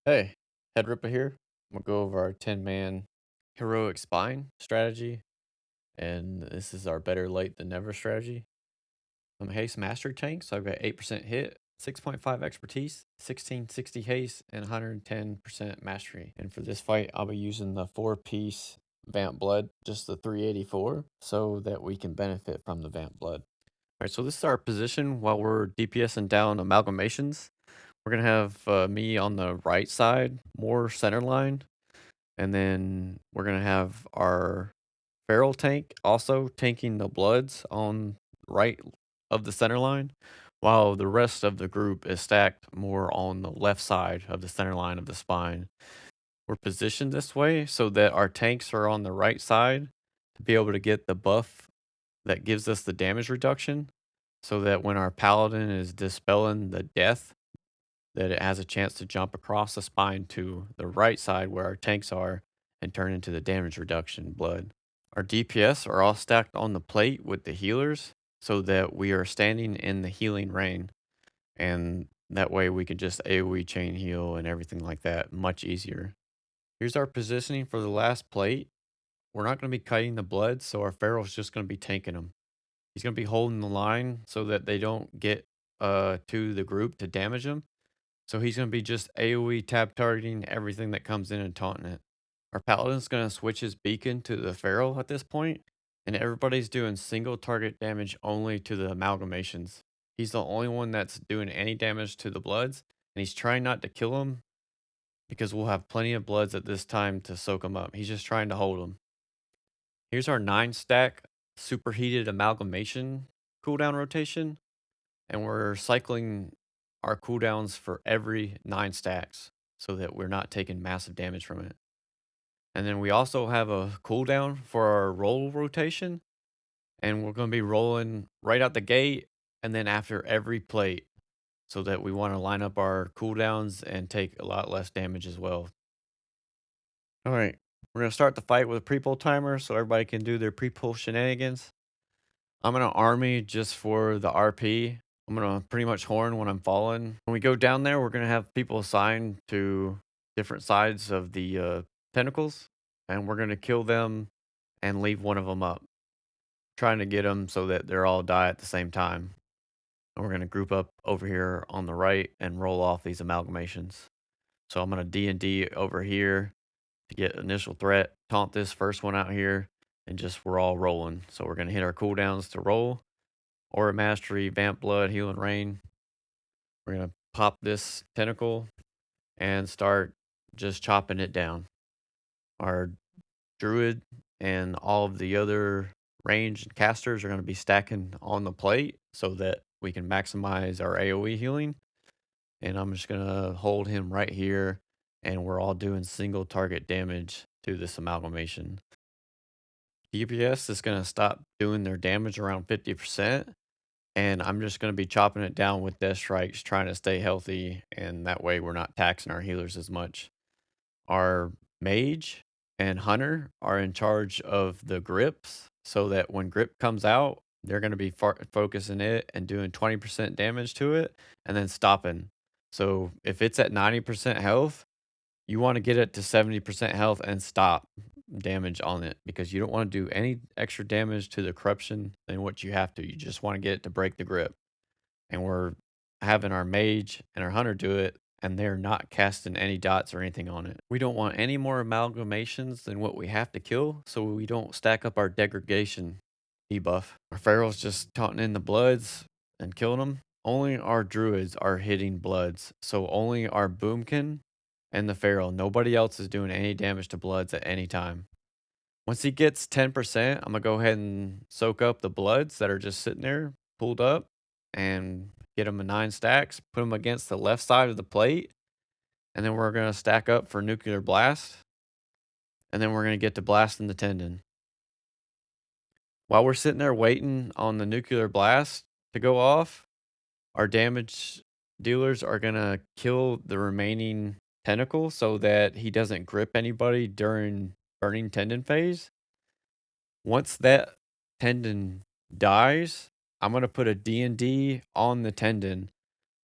Hey, Head Rippa here. I'm gonna go over our 10-man heroic spine strategy, and this is our better late than never strategy. I'm a haste mastery tank, so I've got 8% hit, 6.5 expertise, 1660 haste, and 110% mastery. And for this fight, I'll be using the 4-piece Vamp Blood, just the 384, so that we can benefit from the Vamp Blood. Alright, so this is our position while we're DPSing down Amalgamations. We're gonna have me on the right side, more center line, and then we're gonna have our feral tank also tanking the bloods on right of the center line, while the rest of the group is stacked more on the left side of the center line of the spine. We're positioned this way so that our tanks are on the right side to be able to get the buff that gives us the damage reduction, so that when our paladin is dispelling the death, that it has a chance to jump across the spine to the right side where our tanks are and turn into the damage reduction blood. Our DPS are all stacked on the plate with the healers so that we are standing in the healing rain, and that way we can just AoE chain heal and everything like that much easier. Here's our positioning for the last plate. We're not going to be kiting the blood, so our Feral's just going to be tanking them. He's going to be holding the line so that they don't get to the group to damage them, so he's going to be just AoE tab targeting everything that comes in and taunting it. Our Paladin's going to switch his beacon to the Feral at this point, and everybody's doing single target damage only to the Amalgamations. He's the only one that's doing any damage to the Bloods, and he's trying not to kill them because we'll have plenty of Bloods at this time to soak them up. He's just trying to hold them. Here's our 9-stack superheated Amalgamation cooldown rotation, and we're cycling our cooldowns for every 9 stacks so that we're not taking massive damage from it. And then we also have a cooldown for our roll rotation, and we're going to be rolling right out the gate and then after every plate, so that we want to line up our cooldowns and take a lot less damage as well. All right, we're going to start the fight with a pre-pull timer so everybody can do their pre-pull shenanigans. I'm gonna army just for the RP. I'm gonna pretty much horn when I'm falling. When we go down there, we're gonna have people assigned to different sides of the tentacles, and we're gonna kill them and leave one of them up, trying to get them so that they're all die at the same time. And we're gonna group up over here on the right and roll off these amalgamations. So I'm gonna D&D over here to get initial threat, taunt this first one out here, and just we're all rolling. So we're gonna hit our cooldowns to roll. Aura Mastery, Vamp Blood, Heal and Rain. We're going to pop this tentacle and start just chopping it down. Our Druid and all of the other ranged casters are going to be stacking on the plate so that we can maximize our AoE healing. And I'm just going to hold him right here, and we're all doing single target damage to this amalgamation. DPS is going to stop doing their damage around 50%. And I'm just going to be chopping it down with death strikes, trying to stay healthy, and that way we're not taxing our healers as much. Our mage and hunter are in charge of the grips, so that when grip comes out, they're going to be focusing it and doing 20% damage to it, and then stopping. So if it's at 90% health, you want to get it to 70% health and stop damage on it, because you don't want to do any extra damage to the corruption than what you have to. You just want to get it to break the grip. And we're having our mage and our hunter do it, and they're not casting any dots or anything on it. We don't want any more amalgamations than what we have to kill, so we don't stack up our degradation debuff. Our ferals just taunting in the bloods and killing them. Only our druids are hitting bloods, so only our boomkin and the feral. Nobody else is doing any damage to bloods at any time. Once he gets 10%, I'm gonna go ahead and soak up the bloods that are just sitting there, pulled up, and get him a 9 stacks, put him against the left side of the plate, and then we're gonna stack up for nuclear blast, and then we're gonna get to blasting the tendon. While we're sitting there waiting on the nuclear blast to go off, our damage dealers are gonna kill the remaining tentacle so that he doesn't grip anybody during burning tendon phase. Once that tendon dies, I'm gonna put a D&D on the tendon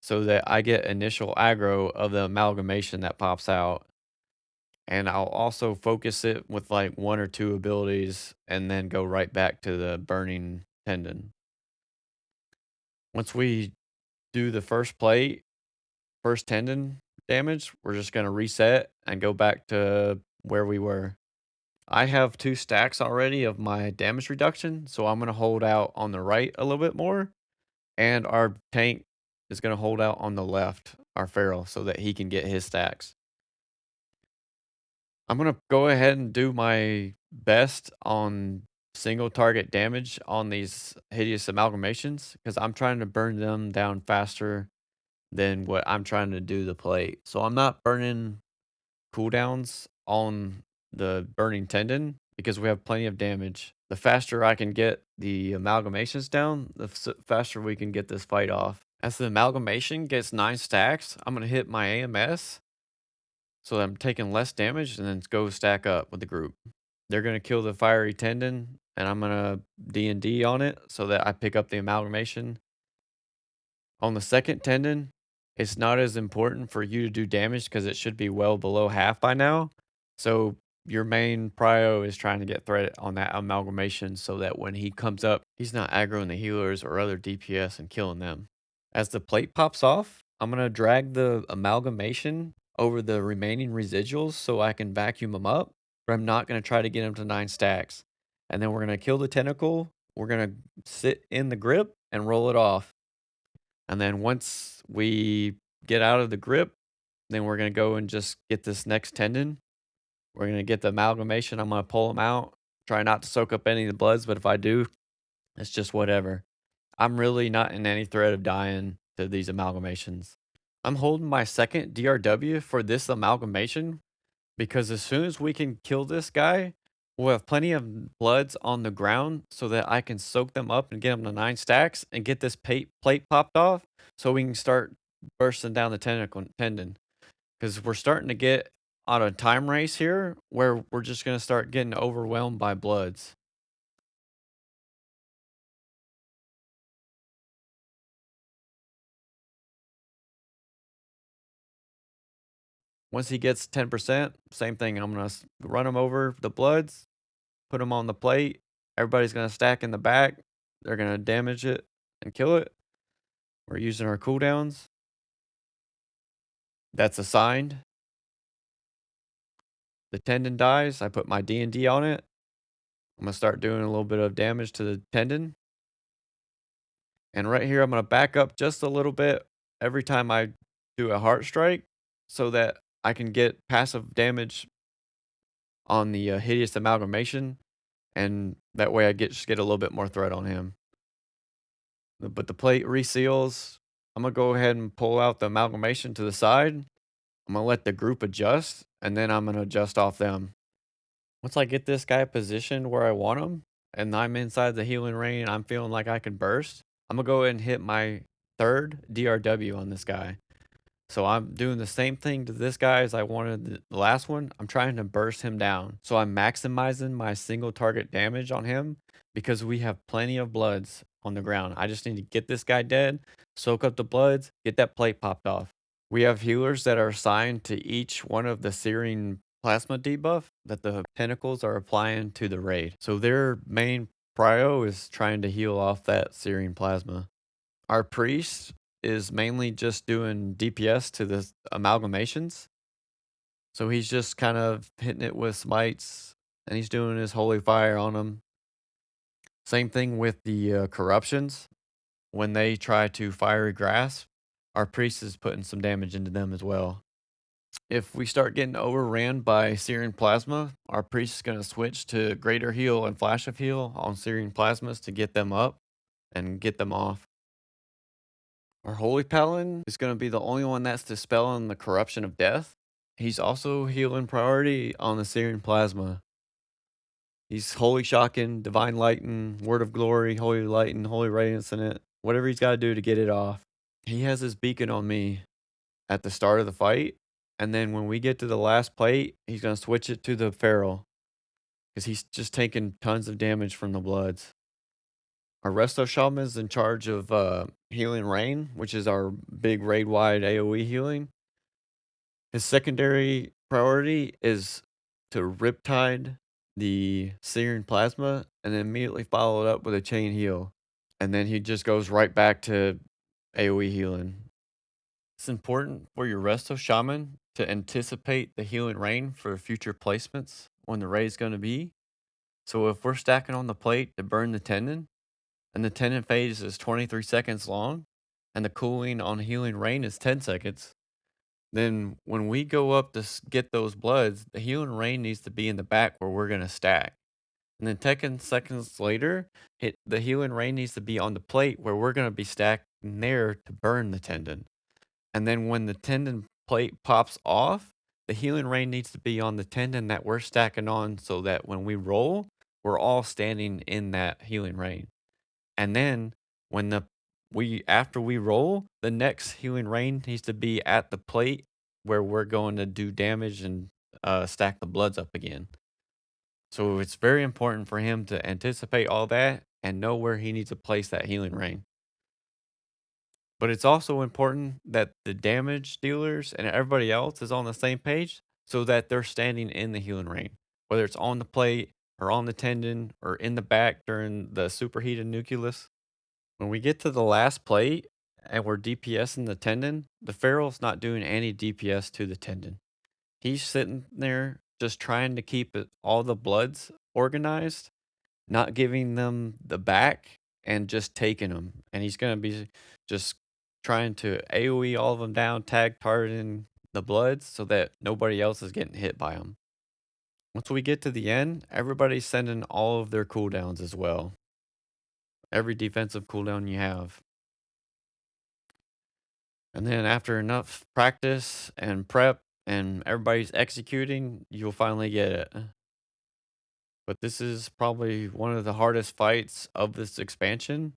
so that I get initial aggro of the amalgamation that pops out. And I'll also focus it with like 1 or 2 abilities and then go right back to the burning tendon. Once we do the first plate, first tendon damage, we're just going to reset and go back to where we were. I have 2 stacks already of my damage reduction, so I'm going to hold out on the right a little bit more. And our tank is going to hold out on the left, our feral, so that he can get his stacks. I'm going to go ahead and do my best on single target damage on these hideous amalgamations because I'm trying to burn them down faster than what I'm trying to do the plate. So I'm not burning cooldowns on the burning tendon because we have plenty of damage. The faster I can get the amalgamations down, the faster we can get this fight off. As the amalgamation gets 9 stacks, I'm going to hit my AMS so that I'm taking less damage and then go stack up with the group. They're going to kill the fiery tendon and I'm going to D&D on it so that I pick up the amalgamation. On the second tendon, it's not as important for you to do damage because it should be well below half by now. So your main prio is trying to get threat on that amalgamation so that when he comes up, he's not aggroing the healers or other DPS and killing them. As the plate pops off, I'm going to drag the amalgamation over the remaining residuals so I can vacuum them up, but I'm not going to try to get them to 9 stacks. And then we're going to kill the tentacle. We're going to sit in the grip and roll it off. And then once we get out of the grip, then we're going to go and just get this next tendon. We're going to get the amalgamation. I'm going to pull them out. Try not to soak up any of the bloods, but if I do, it's just whatever. I'm really not in any threat of dying to these amalgamations. I'm holding my second DRW for this amalgamation because as soon as we can kill this guy, we'll have plenty of bloods on the ground so that I can soak them up and get them to 9 stacks and get this plate popped off so we can start bursting down the tendon. Because we're starting to get on a time race here where we're just going to start getting overwhelmed by bloods. Once he gets 10%, same thing. I'm going to run him over the bloods, put them on the plate. Everybody's going to stack in the back. They're going to damage it and kill it. We're using our cooldowns. That's assigned. The tendon dies. I put my D&D on it. I'm going to start doing a little bit of damage to the tendon. And right here, I'm going to back up just a little bit every time I do a heart strike so that I can get passive damage on the hideous amalgamation. And that way I just get a little bit more threat on him. But the plate reseals. I'm going to go ahead and pull out the amalgamation to the side. I'm going to let the group adjust, and then I'm going to adjust off them. Once I get this guy positioned where I want him, and I'm inside the healing ring and I'm feeling like I can burst, I'm going to go ahead and hit my third DRW on this guy. So I'm doing the same thing to this guy as I wanted the last one. I'm trying to burst him down. So I'm maximizing my single target damage on him because we have plenty of bloods on the ground. I just need to get this guy dead, soak up the bloods, get that plate popped off. We have healers that are assigned to each one of the Searing Plasma debuff that the tentacles are applying to the raid. So their main prio is trying to heal off that Searing Plasma. Our priest is mainly just doing DPS to the amalgamations. So he's just kind of hitting it with smites and he's doing his holy fire on them. Same thing with the corruptions. When they try to fiery grasp, our priest is putting some damage into them as well. If we start getting overran by Searing Plasma, our priest is going to switch to Greater Heal and Flash of Heal on Searing Plasmas to get them up and get them off. Our Holy Paladin is going to be the only one that's dispelling the corruption of death. He's also healing priority on the Searing Plasma. He's Holy Shocking, Divine Lighten, Word of Glory, Holy Lighten, Holy Radiance in it. Whatever he's got to do to get it off. He has his beacon on me at the start of the fight. And then when we get to the last plate, he's going to switch it to the feral. Because he's just taking tons of damage from the bloods. Our Resto Shaman is in charge of Healing Rain, which is our big raid-wide AoE healing. His secondary priority is to Riptide the Searing Plasma and then immediately follow it up with a Chain Heal. And then he just goes right back to AoE healing. It's important for your Resto Shaman to anticipate the Healing Rain for future placements when the raid is going to be. So if we're stacking on the plate to burn the Tendon, and the Tendon phase is 23 seconds long, and the cooling on Healing Rain is 10 seconds, then when we go up to get those bloods, the Healing Rain needs to be in the back where we're going to stack. And then 10 seconds later, the Healing Rain needs to be on the plate where we're going to be stacking there to burn the Tendon. And then when the Tendon plate pops off, the Healing Rain needs to be on the Tendon that we're stacking on so that when we roll, we're all standing in that Healing Rain. And then when after we roll, the next Healing Rain needs to be at the plate where we're going to do damage and stack the bloods up again. So it's very important for him to anticipate all that and know where he needs to place that Healing Rain. But it's also important that the damage dealers and everybody else is on the same page so that they're standing in the Healing Rain, whether it's on the plate or on the Tendon or in the back during the superheated nucleus. When we get to the last plate and we're DPSing the Tendon, the Feral's not doing any DPS to the Tendon. He's sitting there just trying to keep all the bloods organized, not giving them the back and just taking them. And he's going to be just trying to AoE all of them down, tag targeting the bloods so that nobody else is getting hit by them. Once we get to the end, everybody's sending all of their cooldowns as well. Every defensive cooldown you have. And then after enough practice and prep and everybody's executing, you'll finally get it. But this is probably one of the hardest fights of this expansion,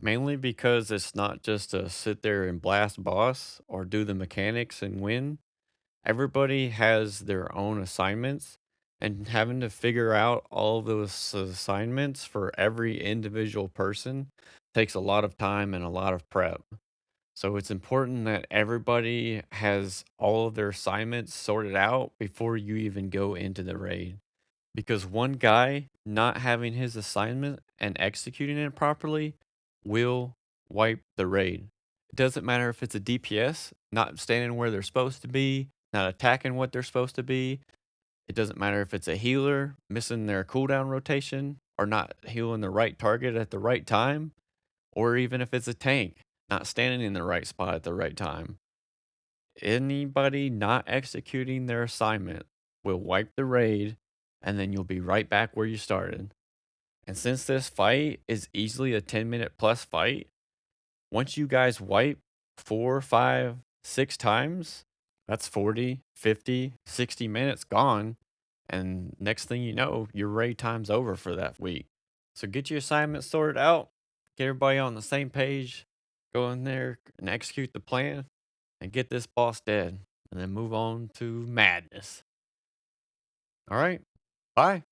mainly because it's not just to sit there and blast boss or do the mechanics and win. Everybody has their own assignments, and having to figure out all of those assignments for every individual person takes a lot of time and a lot of prep. So it's important that everybody has all of their assignments sorted out before you even go into the raid. Because one guy not having his assignment and executing it properly will wipe the raid. It doesn't matter if it's a DPS not standing where they're supposed to be, not attacking what they're supposed to be. It doesn't matter if it's a healer missing their cooldown rotation or not healing the right target at the right time, or even if it's a tank not standing in the right spot at the right time. Anybody not executing their assignment will wipe the raid, and then you'll be right back where you started. And since this fight is easily a 10-minute plus fight, once you guys wipe 4, 5, 6 times, that's 40, 50, 60 minutes gone. And next thing you know, your raid time's over for that week. So get your assignments sorted out, get everybody on the same page, go in there and execute the plan, and get this boss dead, and then move on to madness. All right, bye.